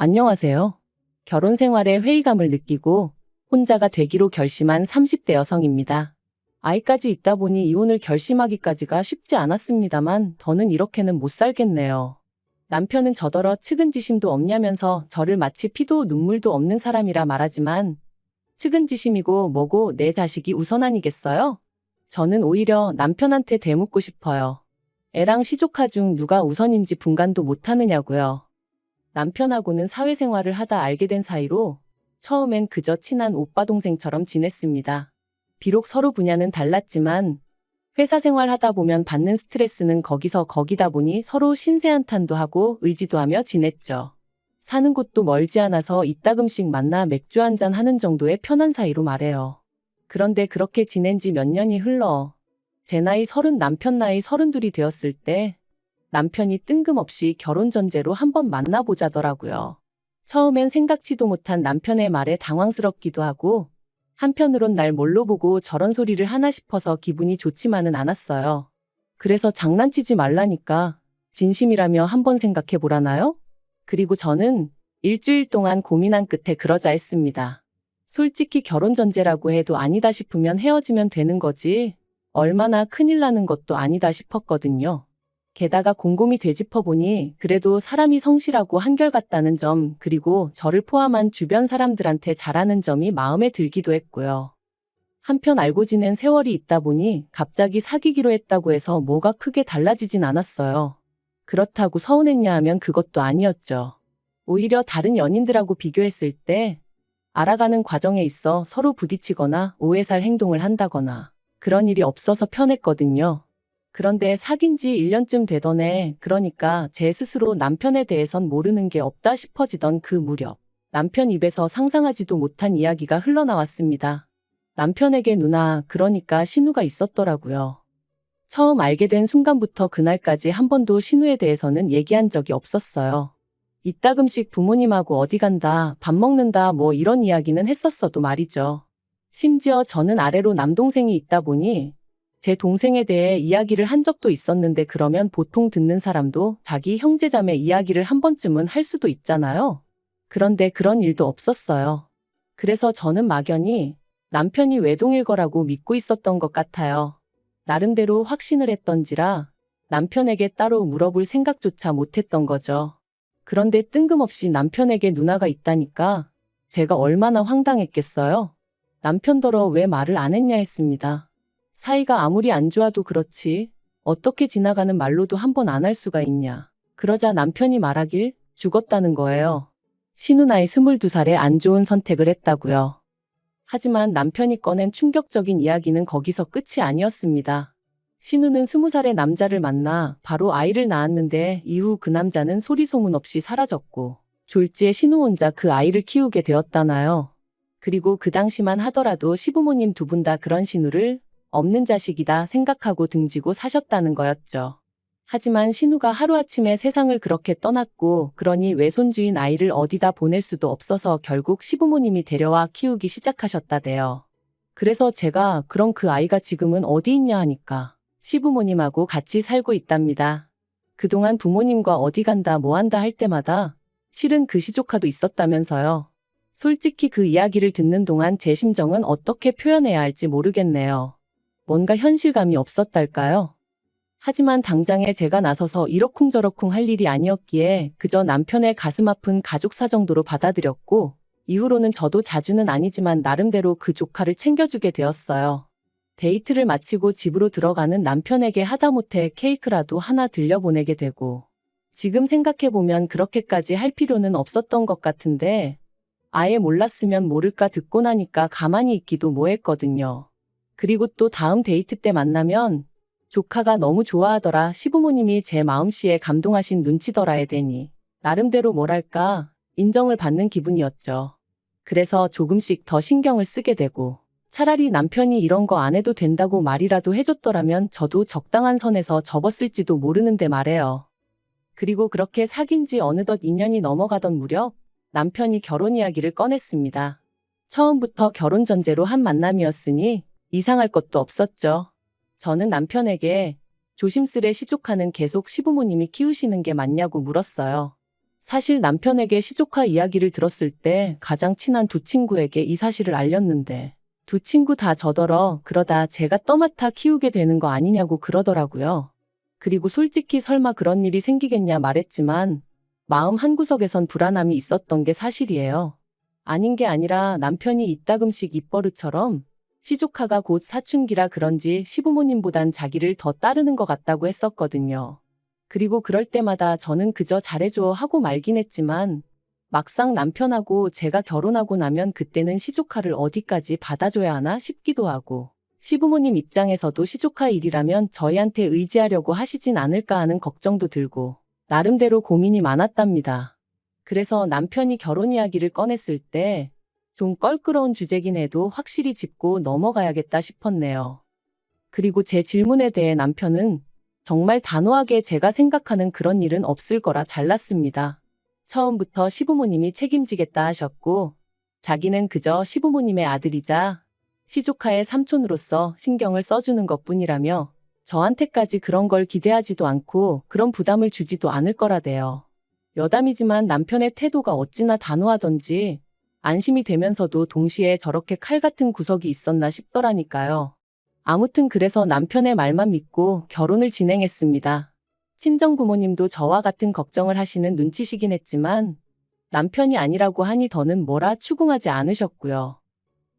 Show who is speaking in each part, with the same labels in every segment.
Speaker 1: 안녕하세요. 결혼 생활에 회의감을 느끼고 혼자가 되기로 결심한 30대 여성입니다. 아이까지 있다 보니 이혼을 결심하기까지가 쉽지 않았습니다만 더는 이렇게는 못 살겠네요. 남편은 저더러 측은지심도 없냐면서 저를 마치 피도 눈물도 없는 사람이라 말하지만 측은지심이고 뭐고 내 자식이 우선 아니겠어요? 저는 오히려 남편한테 되묻고 싶어요. 애랑 시조카 중 누가 우선인지 분간도 못하느냐고요. 남편하고는 사회생활을 하다 알게 된 사이로 처음엔 그저 친한 오빠 동생처럼 지냈습니다. 비록 서로 분야는 달랐지만 회사 생활 하다 보면 받는 스트레스는 거기서 거기다 보니 서로 신세한탄도 하고 의지도 하며 지냈죠. 사는 곳도 멀지 않아서 이따금씩 만나 맥주 한잔 하는 정도의 편한 사이로 말해요. 그런데 그렇게 지낸 지 몇 년이 흘러 제 나이 30, 남편 나이 32이 되었을 때 남편이 뜬금없이 결혼 전제로 한번 만나보자더라고요. 처음엔 생각지도 못한 남편의 말에 당황스럽기도 하고 한편으론 날 뭘로 보고 저런 소리를 하나 싶어서 기분이 좋지만은 않았어요. 그래서 장난치지 말라니까 진심이라며 한번 생각해 보라나요? 그리고 저는 일주일 동안 고민한 끝에 그러자 했습니다. 솔직히 결혼 전제라고 해도 아니다 싶으면 헤어지면 되는 거지 얼마나 큰일 나는 것도 아니다 싶었거든요. 게다가 곰곰이 되짚어보니 그래도 사람이 성실하고 한결같다는 점 그리고 저를 포함한 주변 사람들한테 잘하는 점이 마음에 들기도 했고요. 한편 알고 지낸 세월이 있다 보니 갑자기 사귀기로 했다고 해서 뭐가 크게 달라지진 않았어요. 그렇다고 서운했냐 하면 그것도 아니었죠. 오히려 다른 연인들하고 비교했을 때 알아가는 과정에 있어 서로 부딪히거나 오해 살 행동을 한다거나 그런 일이 없어서 편했거든요. 그런데 사귄 지 1년쯤 되던 해, 그러니까 제 스스로 남편에 대해선 모르는 게 없다 싶어지던 그 무렵, 남편 입에서 상상하지도 못한 이야기가 흘러나왔습니다. 남편에게 누나, 그러니까 신우가 있었더라고요. 처음 알게 된 순간부터 그날까지 한 번도 신우에 대해서는 얘기한 적이 없었어요. 이따금씩 부모님하고 어디 간다, 밥 먹는다 뭐 이런 이야기는 했었어도 말이죠. 심지어 저는 아래로 남동생이 있다 보니 제 동생에 대해 이야기를 한 적도 있었는데 그러면 보통 듣는 사람도 자기 형제자매 이야기를 한 번쯤은 할 수도 있잖아요. 그런데 그런 일도 없었어요. 그래서 저는 막연히 남편이 외동일 거라고 믿고 있었던 것 같아요. 나름대로 확신을 했던지라 남편에게 따로 물어볼 생각조차 못했던 거죠. 그런데 뜬금없이 남편에게 누나가 있다니까 제가 얼마나 황당했겠어요? 남편더러 왜 말을 안 했냐 했습니다. 사이가 아무리 안 좋아도 그렇지 어떻게 지나가는 말로도 한 번 안 할 수가 있냐. 그러자 남편이 말하길 죽었다는 거예요. 신우 나이 22살에 안 좋은 선택을 했다고요. 하지만 남편이 꺼낸 충격적인 이야기는 거기서 끝이 아니었습니다. 신우는 20살의 남자를 만나 바로 아이를 낳았는데 이후 그 남자는 소리 소문 없이 사라졌고 졸지에 신우 혼자 그 아이를 키우게 되었다나요. 그리고 그 당시만 하더라도 시부모님 두 분 다 그런 신우를 없는 자식이다 생각하고 등지고 사셨다는 거였죠. 하지만 신우가 하루아침에 세상을 그렇게 떠났고 그러니 외손주인 아이를 어디다 보낼 수도 없어서 결국 시부모님이 데려와 키우기 시작하셨다대요. 그래서 제가 그럼 그 아이가 지금은 어디 있냐 하니까 시부모님하고 같이 살고 있답니다. 그동안 부모님과 어디 간다 뭐 한다 할 때마다 실은 그 시조카도 있었다면서요. 솔직히 그 이야기를 듣는 동안 제 심정은 어떻게 표현해야 할지 모르겠네요. 뭔가 현실감이 없었달까요? 하지만 당장에 제가 나서서 이러쿵저러쿵 할 일이 아니었기에 그저 남편의 가슴 아픈 가족사 정도로 받아들였고 이후로는 저도 자주는 아니지만 나름대로 그 조카를 챙겨주게 되었어요. 데이트를 마치고 집으로 들어가는 남편에게 하다못해 케이크라도 하나 들려보내게 되고 지금 생각해보면 그렇게까지 할 필요는 없었던 것 같은데 아예 몰랐으면 모를까 듣고 나니까 가만히 있기도 뭐했거든요. 그리고 또 다음 데이트 때 만나면 조카가 너무 좋아하더라 시부모님이 제 마음씨에 감동하신 눈치더라에 대니 나름대로 뭐랄까 인정을 받는 기분이었죠. 그래서 조금씩 더 신경을 쓰게 되고 차라리 남편이 이런 거 안 해도 된다고 말이라도 해줬더라면 저도 적당한 선에서 접었을지도 모르는데 말해요. 그리고 그렇게 사귄 지 어느덧 2년이 넘어가던 무렵 남편이 결혼 이야기를 꺼냈습니다. 처음부터 결혼 전제로 한 만남이었으니 이상할 것도 없었죠. 저는 남편에게 조심스레 시조카는 계속 시부모님이 키우시는 게 맞냐고 물었어요. 사실 남편에게 시조카 이야기를 들었을 때 가장 친한 두 친구에게 이 사실을 알렸는데 두 친구 다 저더러 그러다 제가 떠맡아 키우게 되는 거 아니냐고 그러더라고요. 그리고 솔직히 설마 그런 일이 생기겠냐 말했지만 마음 한구석에선 불안함이 있었던 게 사실이에요. 아닌 게 아니라 남편이 이따금씩 입버릇처럼 시조카가 곧 사춘기라 그런지 시부모님보단 자기를 더 따르는 것 같다고 했었거든요. 그리고 그럴 때마다 저는 그저 잘해줘 하고 말긴 했지만 막상 남편하고 제가 결혼하고 나면 그때는 시조카를 어디까지 받아줘야 하나 싶기도 하고 시부모님 입장에서도 시조카 일이라면 저희한테 의지하려고 하시진 않을까 하는 걱정도 들고 나름대로 고민이 많았답니다. 그래서 남편이 결혼 이야기를 꺼냈을 때 좀 껄끄러운 주제긴 해도 확실히 짚고 넘어가야겠다 싶었네요. 그리고 제 질문에 대해 남편은 정말 단호하게 제가 생각하는 그런 일은 없을 거라 잘랐습니다. 처음부터 시부모님이 책임지겠다 하셨고 자기는 그저 시부모님의 아들이자 시조카의 삼촌으로서 신경을 써주는 것뿐이라며 저한테까지 그런 걸 기대하지도 않고 그런 부담을 주지도 않을 거라대요. 여담이지만 남편의 태도가 어찌나 단호하던지 안심이 되면서도 동시에 저렇게 칼 같은 구석이 있었나 싶더라니까요. 아무튼 그래서 남편의 말만 믿고 결혼을 진행했습니다. 친정 부모님도 저와 같은 걱정을 하시는 눈치시긴 했지만 남편이 아니라고 하니 더는 뭐라 추궁하지 않으셨고요.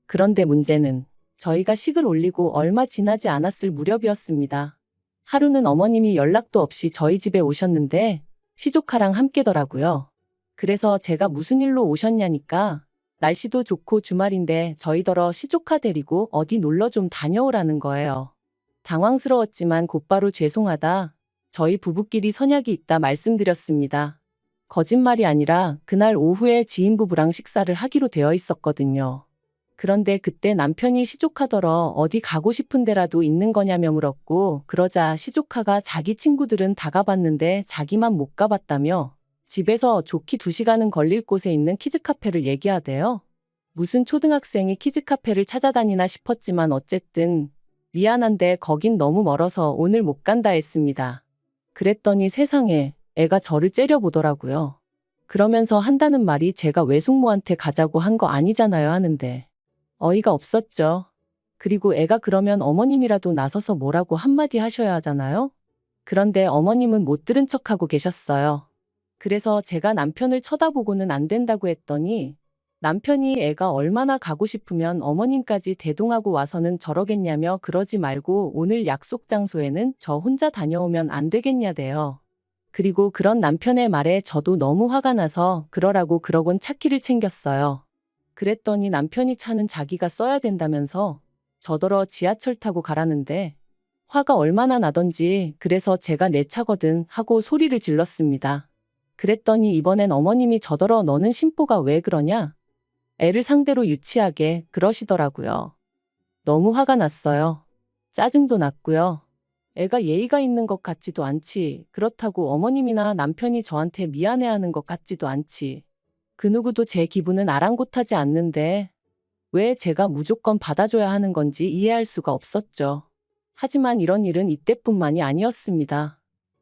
Speaker 1: 그런데 문제는 저희가 식을 올리고 얼마 지나지 않았을 무렵이었습니다. 하루는 어머님이 연락도 없이 저희 집에 오셨는데 시조카랑 함께더라고요. 그래서 제가 무슨 일로 오셨냐니까 날씨도 좋고 주말인데 저희더러 시조카 데리고 어디 놀러 좀 다녀오라는 거예요. 당황스러웠지만 곧바로 죄송하다. 저희 부부끼리 선약이 있다 말씀드렸습니다. 거짓말이 아니라 그날 오후에 지인 부부랑 식사를 하기로 되어 있었거든요. 그런데 그때 남편이 시조카더러 어디 가고 싶은 데라도 있는 거냐며 물었고 그러자 시조카가 자기 친구들은 다 가봤는데 자기만 못 가봤다며 집에서 좋기 2시간은 걸릴 곳에 있는 키즈카페를 얘기하대요. 무슨 초등학생이 키즈카페를 찾아다니나 싶었지만 어쨌든 미안한데 거긴 너무 멀어서 오늘 못 간다 했습니다. 그랬더니 세상에 애가 저를 째려보더라고요. 그러면서 한다는 말이 제가 외숙모한테 가자고 한 거 아니잖아요 하는데 어이가 없었죠. 그리고 애가 그러면 어머님이라도 나서서 뭐라고 한마디 하셔야 하잖아요. 그런데 어머님은 못 들은 척하고 계셨어요. 그래서 제가 남편을 쳐다보고는 안 된다고 했더니 남편이 애가 얼마나 가고 싶으면 어머님까지 대동하고 와서는 저러겠냐며 그러지 말고 오늘 약속 장소에는 저 혼자 다녀오면 안 되겠냐대요. 그리고 그런 남편의 말에 저도 너무 화가 나서 그러라고 그러곤 차키를 챙겼어요. 그랬더니 남편이 차는 자기가 써야 된다면서 저더러 지하철 타고 가라는데 화가 얼마나 나던지 그래서 제가 내 차거든 하고 소리를 질렀습니다. 그랬더니 이번엔 어머님이 저더러 너는 심보가 왜 그러냐? 애를 상대로 유치하게 그러시더라고요. 너무 화가 났어요. 짜증도 났고요. 애가 예의가 있는 것 같지도 않지. 그렇다고 어머님이나 남편이 저한테 미안해하는 것 같지도 않지. 그 누구도 제 기분은 아랑곳하지 않는데 왜 제가 무조건 받아줘야 하는 건지 이해할 수가 없었죠. 하지만 이런 일은 이때뿐만이 아니었습니다.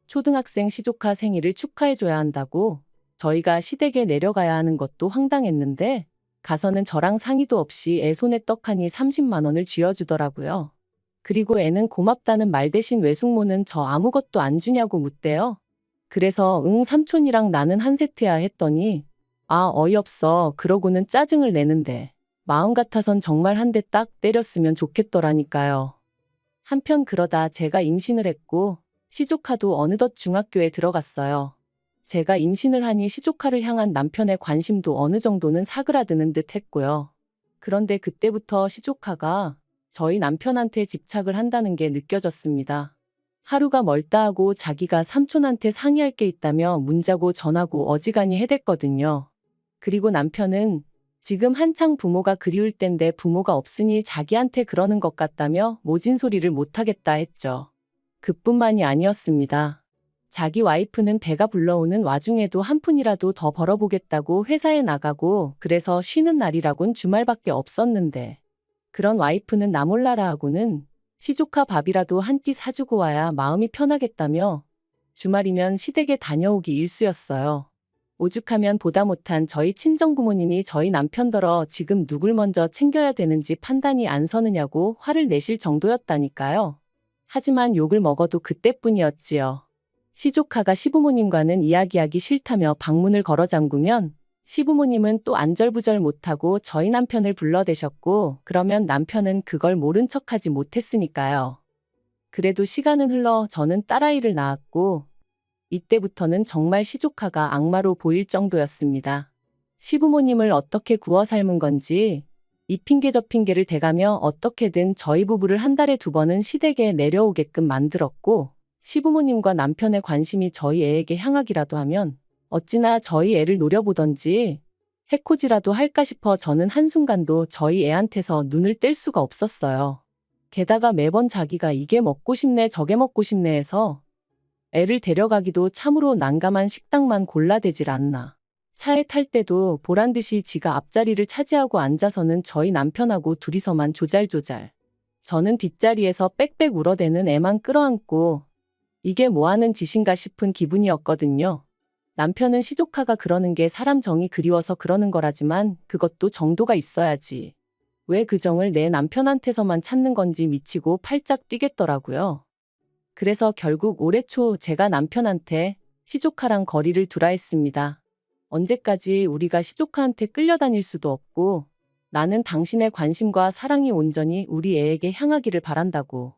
Speaker 1: 초등학생 시조카 생일을 축하해줘야 한다고 저희가 시댁에 내려가야 하는 것도 황당했는데 가서는 저랑 상의도 없이 애 손에 떡하니 30만 원을 쥐어주더라고요. 그리고 애는 고맙다는 말 대신 외숙모는 저 아무것도 안 주냐고 묻대요. 그래서 응 삼촌이랑 나는 한 세트야 했더니 아 어이없어 그러고는 짜증을 내는데 마음 같아선 정말 한 대 딱 때렸으면 좋겠더라니까요. 한편 그러다 제가 임신을 했고 시조카도 어느덧 중학교에 들어갔어요. 제가 임신을 하니 시조카를 향한 남편의 관심도 어느 정도는 사그라드는 듯 했고요. 그런데 그때부터 시조카가 저희 남편한테 집착을 한다는 게 느껴졌습니다. 하루가 멀다 하고 자기가 삼촌한테 상의할 게 있다며 문자고 전화고 어지간히 해댔거든요. 그리고 남편은 지금 한창 부모가 그리울 땐데 부모가 없으니 자기한테 그러는 것 같다며 모진 소리를 못하겠다 했죠. 그뿐만이 아니었습니다. 자기 와이프는 배가 불러오는 와중에도 한 푼이라도 더 벌어보겠다고 회사에 나가고 그래서 쉬는 날이라곤 주말밖에 없었는데 그런 와이프는 나 몰라라 하고는 시조카 밥이라도 한 끼 사주고 와야 마음이 편하겠다며 주말이면 시댁에 다녀오기 일쑤였어요. 오죽하면 보다 못한 저희 친정부모님이 저희 남편더러 지금 누굴 먼저 챙겨야 되는지 판단이 안 서느냐고 화를 내실 정도였다니까요. 하지만 욕을 먹어도 그때뿐이었지요. 시조카가 시부모님과는 이야기하기 싫다며 방문을 걸어 잠그면 시부모님은 또 안절부절 못하고 저희 남편을 불러대셨고, 그러면 남편은 그걸 모른 척하지 못했으니까요. 그래도 시간은 흘러 저는 딸아이를 낳았고, 이때부터는 정말 시조카가 악마로 보일 정도였습니다. 시부모님을 어떻게 구워 삶은 건지 이 핑계 저 핑계를 대가며 어떻게든 저희 부부를 한 달에 2번은 시댁에 내려오게끔 만들었고, 시부모님과 남편의 관심이 저희 애에게 향하기라도 하면 어찌나 저희 애를 노려보던지 해코지라도 할까 싶어 저는 한순간도 저희 애한테서 눈을 뗄 수가 없었어요. 게다가 매번 자기가 이게 먹고 싶네 저게 먹고 싶네 해서 애를 데려가기도 참으로 난감한 식당만 골라대질 않나. 차에 탈 때도 보란듯이 지가 앞자리를 차지하고 앉아서는 저희 남편하고 둘이서만 조잘조잘. 저는 뒷자리에서 빽빽 울어대는 애만 끌어안고 이게 뭐하는 짓인가 싶은 기분이었거든요. 남편은 시조카가 그러는 게 사람 정이 그리워서 그러는 거라지만 그것도 정도가 있어야지. 왜 그 정을 내 남편한테서만 찾는 건지 미치고 팔짝 뛰겠더라고요. 그래서 결국 올해 초 제가 남편한테 시조카랑 거리를 두라 했습니다. 언제까지 우리가 시조카한테 끌려다닐 수도 없고 나는 당신의 관심과 사랑이 온전히 우리 애에게 향하기를 바란다고.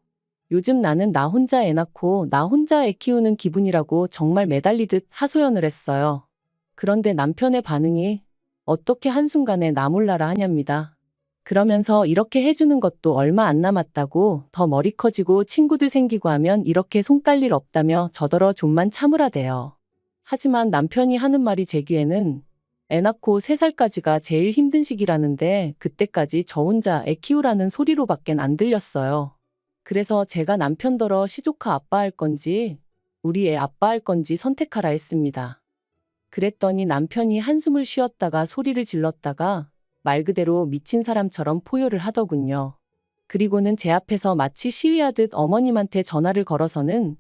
Speaker 1: 요즘 나는 나 혼자 애 낳고 나 혼자 애 키우는 기분이라고 정말 매달리듯 하소연을 했어요. 그런데 남편의 반응이 어떻게 한순간에 나 몰라라 하냐입니다. 그러면서 이렇게 해주는 것도 얼마 안 남았다고, 더 머리 커지고 친구들 생기고 하면 이렇게 손 깔 일 없다며 저더러 좀만 참으라대요. 하지만 남편이 하는 말이 제 귀에는 애 낳고 3살까지가 제일 힘든 시기라는데 그때까지 저 혼자 애 키우라는 소리로밖엔 안 들렸어요. 그래서 제가 남편더러 시조카 아빠 할 건지 우리 애 아빠 할 건지 선택하라 했습니다. 그랬더니 남편이 한숨을 쉬었다가 소리를 질렀다가 말 그대로 미친 사람처럼 포효를 하더군요. 그리고는 제 앞에서 마치 시위하듯 어머님한테 전화를 걸어서는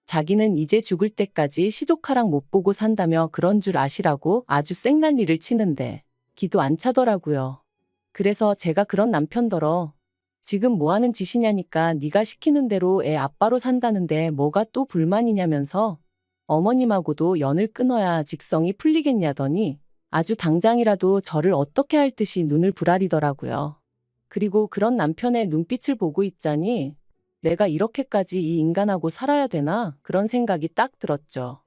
Speaker 1: 자기는 이제 죽을 때까지 시조카랑 못 보고 산다며 그런 줄 아시라고 아주 쌩난리를 치는데 기도 안 차더라고요. 그래서 제가 그런 남편더러 지금 뭐 하는 짓이냐니까 네가 시키는 대로 애 아빠로 산다는데 뭐가 또 불만이냐면서 어머님하고도 연을 끊어야 직성이 풀리겠냐더니 아주 당장이라도 저를 어떻게 할 듯이 눈을 부라리더라고요. 그리고 그런 남편의 눈빛을 보고 있자니 내가 이렇게까지 이 인간하고 살아야 되나 그런 생각이 딱 들었죠.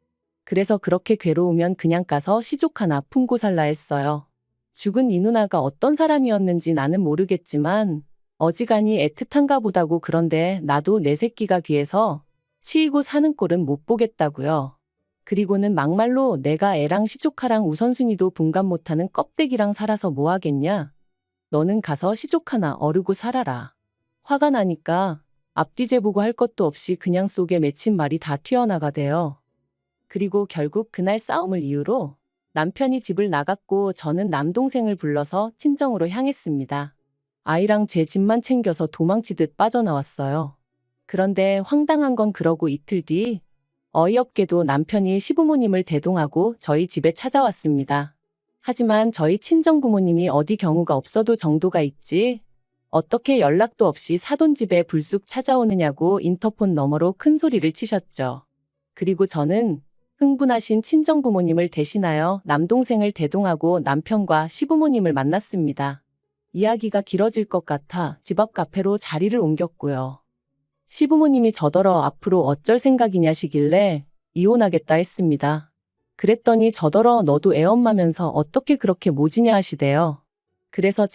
Speaker 1: 그래서 그렇게 괴로우면 그냥 가서 시족 하나 품고 살라 했어요. 죽은 이 누나가 어떤 사람이었는지 나는 모르겠지만 어지간히 애틋한가 보다고. 그런데 나도 내 새끼가 귀해서 치이고 사는 꼴은 못 보겠다고요. 그리고는 막말로 내가 애랑 시조카랑 우선순위도 분간 못하는 껍데기랑 살아서 뭐 하겠냐. 너는 가서 시족 하나 어르고 살아라. 화가 나니까 앞뒤 재보고 할 것도 없이 그냥 속에 맺힌 말이 다 튀어나가대요. 그리고 결국 그날 싸움을 이유로 남편이 집을 나갔고 저는 남동생을 불러서 친정으로 향했습니다. 아이랑 제 집만 챙겨서 도망치듯 빠져나왔어요. 그런데 황당한 건 그러고 이틀 뒤 어이없게도 남편이 시부모님을 대동하고 저희 집에 찾아왔습니다. 하지만 저희 친정부모님이 어디 경우가 없어도 정도가 있지 어떻게 연락도 없이 사돈집에 불쑥 찾아오느냐고 인터폰 너머로 큰 소리를 치셨죠. 그리고 저는 흥분하신 친정부모님을 대신하여 남동생을 대동하고 남편과 시부모님을 만났습니다. 이야기가 길어질 것 같아 집 앞 카페로 자리를 옮겼고요. 시부모님이 저더러 앞으로 어쩔 생각이냐시길래 이혼하겠다 했습니다. 그랬더니 저더러 너도 애엄마면서 어떻게 그렇게 모지냐 하시대요. 그래서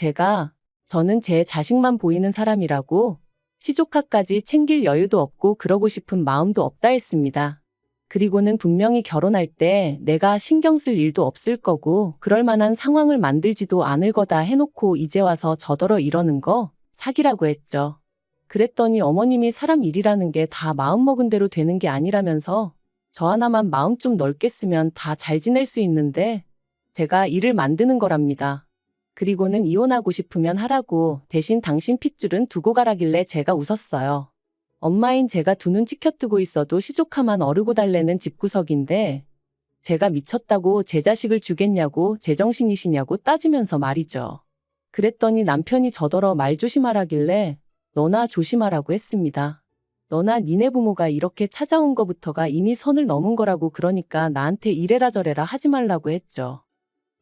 Speaker 1: 저는 제 자식만 보이는 사람이라고 시조카까지 챙길 여유도 없고 그러고 싶은 마음도 없다 했습니다. 그리고는 분명히 결혼할 때 내가 신경 쓸 일도 없을 거고 그럴 만한 상황을 만들지도 않을 거다 해놓고 이제 와서 저더러 이러는 거 사기라고 했죠. 그랬더니 어머님이 사람 일이라는 게 다 마음먹은 대로 되는 게 아니라면서 저 하나만 마음 좀 넓게 쓰면 다 잘 지낼 수 있는데 제가 일을 만드는 거랍니다. 그리고는 이혼하고 싶으면 하라고 대신 당신 핏줄은 두고 가라길래 제가 웃었어요. 엄마인 제가 두 눈 치켜뜨고 있어도 시조카만 어르고 달래는 집구석인데 제가 미쳤다고 제 자식을 주겠냐고 제정신이시냐고 따지면서 말이죠. 그랬더니 남편이 저더러 말 조심하라길래 너나 조심하라고 했습니다. 너나 니네 부모가 이렇게 찾아온 거부터가 이미 선을 넘은 거라고 그러니까 나한테 이래라 저래라 하지 말라고 했죠.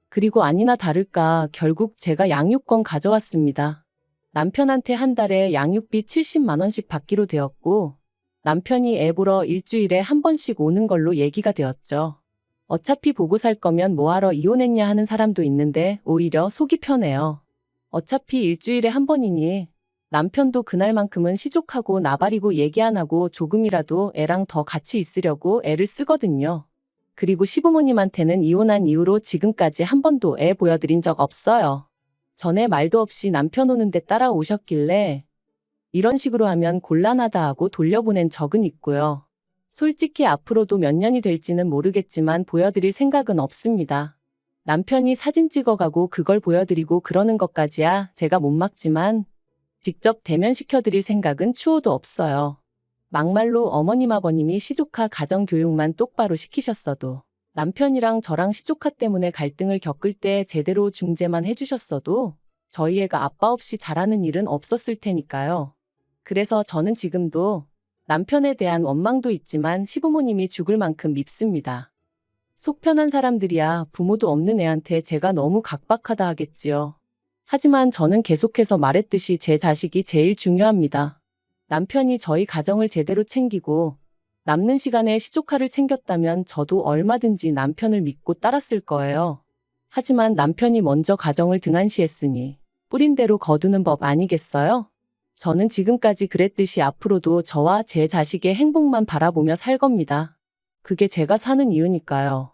Speaker 1: 그리고 아니나 다를까 결국 제가 양육권 가져왔습니다. 남편한테 한 달에 양육비 70만 원씩 받기로 되었고 남편이 애 보러 일주일에 한 번씩 오는 걸로 얘기가 되었죠. 어차피 보고 살 거면 뭐하러 이혼했냐 하는 사람도 있는데 오히려 속이 편해요. 어차피 일주일에 한 번이니 남편도 그날만큼은 시족하고 나발이고 얘기 안 하고 조금이라도 애랑 더 같이 있으려고 애를 쓰거든요. 그리고 시부모님한테는 이혼한 이후로 지금까지 한 번도 애 보여드린 적 없어요. 전에 말도 없이 남편 오는데 따라오셨길래 이런 식으로 하면 곤란하다 하고 돌려보낸 적은 있고요. 솔직히 앞으로도 몇 년이 될지는 모르겠지만 보여드릴 생각은 없습니다. 남편이 사진 찍어가고 그걸 보여드리고 그러는 것까지야 제가 못 막지만 직접 대면시켜드릴 생각은 추호도 없어요. 막말로 어머님 아버님이 시조카 가정교육만 똑바로 시키셨어도 남편이랑 저랑 시조카 때문에 갈등을 겪을 때 제대로 중재만 해주셨어도 저희 애가 아빠 없이 자라는 일은 없었을 테니까요. 그래서 저는 지금도 남편에 대한 원망도 있지만 시부모님이 죽을 만큼 밉습니다. 속 편한 사람들이야 부모도 없는 애한테 제가 너무 각박하다 하겠지요. 하지만 저는 계속해서 말했듯이 제 자식이 제일 중요합니다. 남편이 저희 가정을 제대로 챙기고 남는 시간에 시조카를 챙겼다면 저도 얼마든지 남편을 믿고 따랐을 거예요. 하지만 남편이 먼저 가정을 등한시했으니 뿌린 대로 거두는 법 아니겠어요? 저는 지금까지 그랬듯이 앞으로도 저와 제 자식의 행복만 바라보며 살 겁니다. 그게 제가 사는 이유니까요.